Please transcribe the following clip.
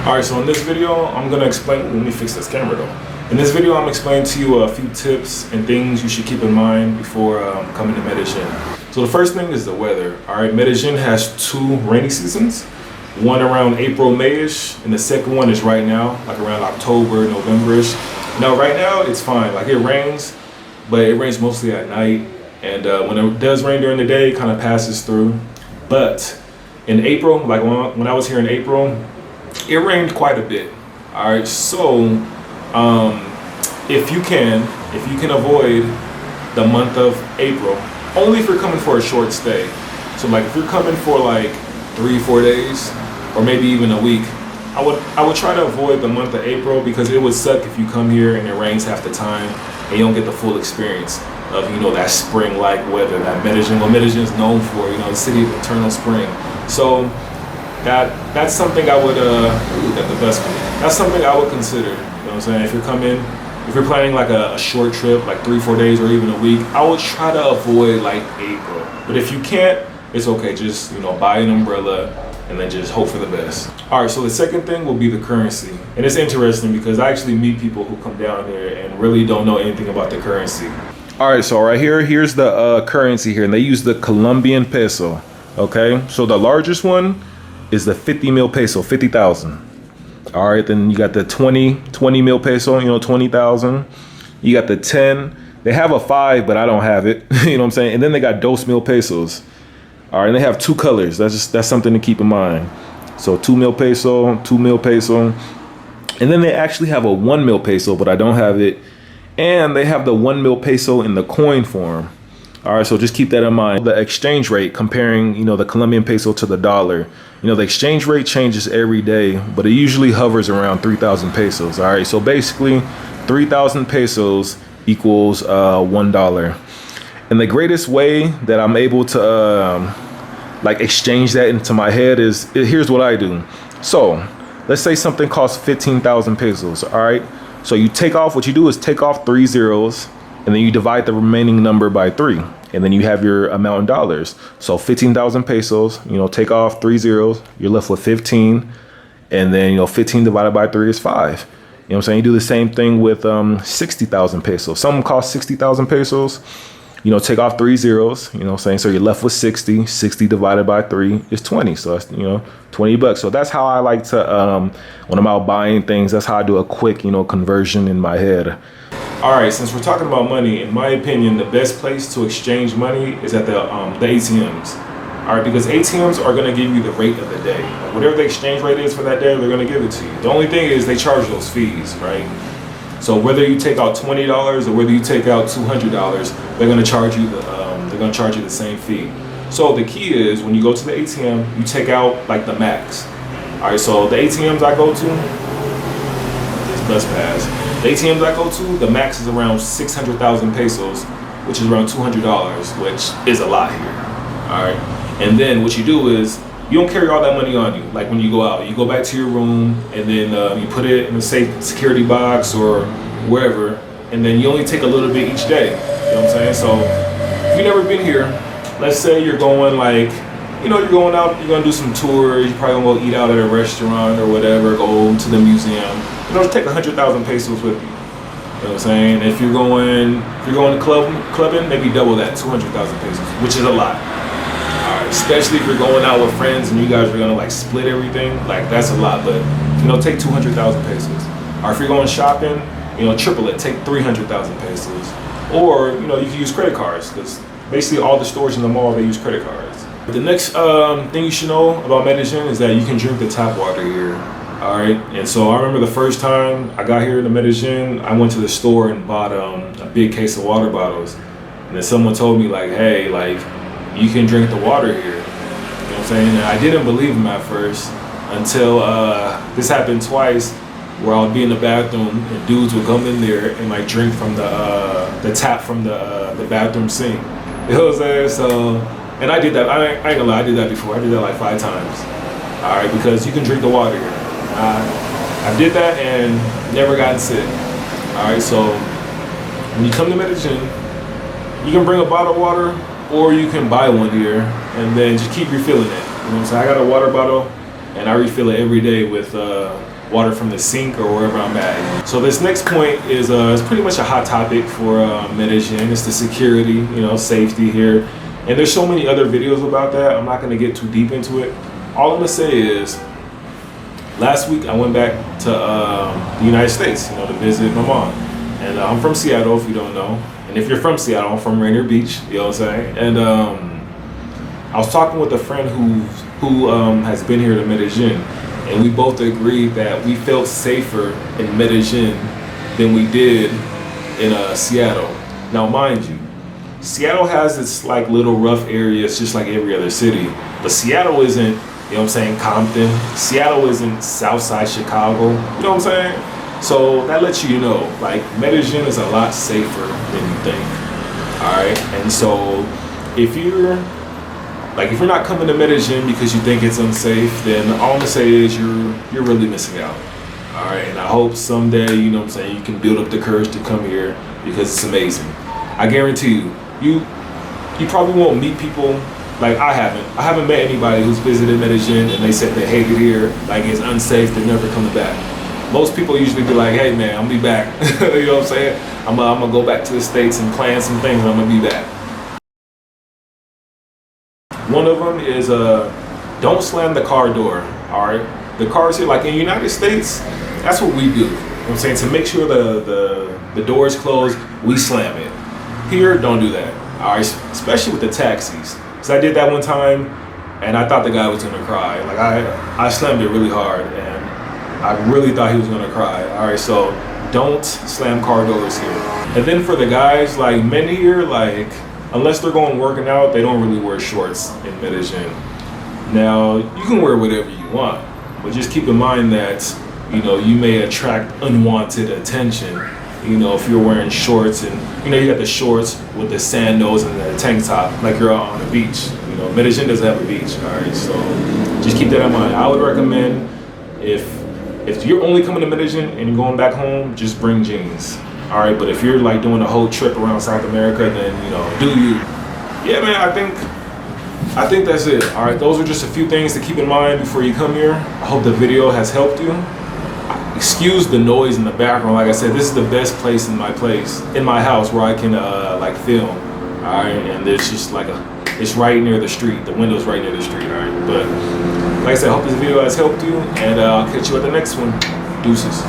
All right, so in this video, I'm gonna explain, let me fix this camera though. In this video, I'm explaining to you a few tips and things you should keep in mind before coming to Medellin. So the first thing is the weather. All right, Medellin has two rainy seasons. One around April, May-ish, and the second one is right now, like around October, November-ish. Now, right now, it's fine. Like, it rains, but it rains mostly at night. And when it does rain during the day, it kind of passes through. But in April, like when I was here in April, it rained quite a bit. All right, so if you can avoid the month of April, only if you're coming for a short stay. So like if you're coming for like 3-4 days, or maybe even a week, I would try to avoid the month of April, because it would suck if you come here and it rains half the time and you don't get the full experience of, you know, that spring-like weather that Medellin is known for, you know, the city of eternal spring. So that's something I would got the best one. That's something I would consider. You know what I'm saying? If you're planning like a short trip, like 3-4 days or even a week, I would try to avoid like April. But if you can't, it's okay. Just, you know, buy an umbrella and then just hope for the best. All right, so the second thing will be the currency. And it's interesting because I actually meet people who come down here and really don't know anything about the currency. All right, so right here's the currency here, and they use the Colombian peso, okay? So the largest one is the 50 mil peso, 50,000. All right, then you got the 20 mil peso, you know, 20,000. You got the 10. They have a 5, but I don't have it. You know what I'm saying? And then they got dos mil pesos. All right, and they have two colors. That's something to keep in mind. So 2 mil peso, 2 mil peso. And then they actually have a 1 mil peso, but I don't have it. And they have the 1 mil peso in the coin form. All right, so just keep that in mind. The exchange rate, comparing, you know, the Colombian peso to the dollar. You know, the exchange rate changes every day, but it usually hovers around 3,000 pesos. All right, so basically 3,000 pesos equals $1. And the greatest way that I'm able to like exchange that into my head is, here's what I do. So let's say something costs 15,000 pesos. All right, so you take off, what you do is take off 3 zeros, and then you divide the remaining number by 3, and then you have your amount in dollars. So 15,000 pesos, you know, take off 3 zeros, you're left with 15, and then, you know, 15 divided by 3 is 5. You know what I'm saying? You do the same thing with 60,000 pesos. Some cost 60,000 pesos. You know, take off 3 zeros, you know what I'm saying? So you're left with 60. 60 divided by 3 is 20. So that's, you know, 20 bucks. So that's how I like to, when I'm out buying things, that's how I do a quick, you know, conversion in my head. All right, since we're talking about money, in my opinion, the best place to exchange money is at the ATMs. All right, because ATMs are gonna give you the rate of the day. Like whatever the exchange rate is for that day, they're gonna give it to you. The only thing is they charge those fees, right? So whether you take out $20 or whether you take out $200, they're gonna charge you the same fee. So the key is when you go to the ATM, you take out like the max. All right, so the ATMs I go to, this bus pass. The ATMs I go to, the max is around 600,000 pesos, which is around $200, which is a lot here. All right, and then what you do is you don't carry all that money on you. Like when you go out, you go back to your room and then you put it in a safe security box or wherever, and then you only take a little bit each day. You know what I'm saying? So if you've never been here, let's say you're going like, you know, you're going out, you're gonna do some tours, you're probably gonna go eat out at a restaurant or whatever, go to the museum. You know, take 100,000 pesos with you. You know what I'm saying? If you're going to clubbing, maybe double that, 200,000 pesos, which is a lot. Especially if you're going out with friends and you guys are gonna like split everything, like that's a lot. But you know, take 200,000 pesos. Or if you're going shopping, you know, triple it, take 300,000 pesos. Or you know, you can use credit cards, because basically all the stores in the mall, they use credit cards. The next thing you should know about Medellin is that you can drink the tap water here. All right, and so I remember the first time I got here to Medellin, I went to the store and bought a big case of water bottles, and then someone told me like, hey, like, you can drink the water here. You know what I'm saying? And I didn't believe him at first until this happened twice, where I would be in the bathroom and dudes would come in there and like drink from the tap from the bathroom sink. You know what I'm saying? So, and I did that. I ain't gonna lie, I did that before. I did that like 5 times. All right, because you can drink the water here. I did that and never gotten sick. All right, so when you come to Medellin, you can bring a bottle of water, or you can buy one here and then just keep refilling it. You know what I'm saying? I got a water bottle and I refill it every day with water from the sink or wherever I'm at. So this next point is it's pretty much a hot topic for Medellin. It's the security, safety here. And there's so many other videos about that. I'm not gonna get too deep into it. All I'm gonna say is, last week I went back to the United States, to visit my mom. And I'm from Seattle, if you don't know. And if you're from Seattle, I'm from Rainier Beach, you know what I'm saying? And I was talking with a friend who has been here to Medellin, and we both agreed that we felt safer in Medellin than we did in Seattle. Now, mind you, Seattle has its like little rough areas just like every other city, but Seattle isn't, Compton. Seattle isn't Southside Chicago, you know what I'm saying? So that lets you know, like, Medellin is a lot safer than you think, all right? And so if you're not coming to Medellin because you think it's unsafe, then all I'm gonna say is you're really missing out, all right? And I hope someday, you can build up the courage to come here because it's amazing. I guarantee you probably won't meet people like I haven't met anybody who's visited Medellin and they said they hate it here, like it's unsafe, they're never coming back. Most people usually be like, hey man, I'm gonna be back. You know what I'm saying? I'm gonna go back to the States and plan some things, and I'm gonna be back. One of them is don't slam the car door, all right? The cars here, like in the United States, that's what we do. You know what I'm saying? To make sure the door is closed, we slam it. Here, don't do that, all right? Especially with the taxis. Because I did that one time, and I thought the guy was gonna cry. Like I slammed it really hard, and I really thought he was gonna cry, all right? So don't slam car doors here. And then for the guys, like men here, like, unless they're going working out, they don't really wear shorts in Medellin. Now, you can wear whatever you want, but just keep in mind that, you may attract unwanted attention, if you're wearing shorts and, you got the shorts with the sandals and the tank top, like you're out on the beach. Medellin doesn't have a beach, all right? So just keep that in mind. I would recommend if you're only coming to Medellin and you're going back home, just bring jeans. All right, but if you're like doing a whole trip around South America, then do you? Yeah, man, I think that's it. All right, those are just a few things to keep in mind before you come here. I hope the video has helped you. Excuse the noise in the background. Like I said, this is the best place in my house where I can like film. All right, and there's just like it's right near the street. The window's right near the street. All right, but like I said, I hope this video has helped you, and I'll catch you at the next one. Deuces.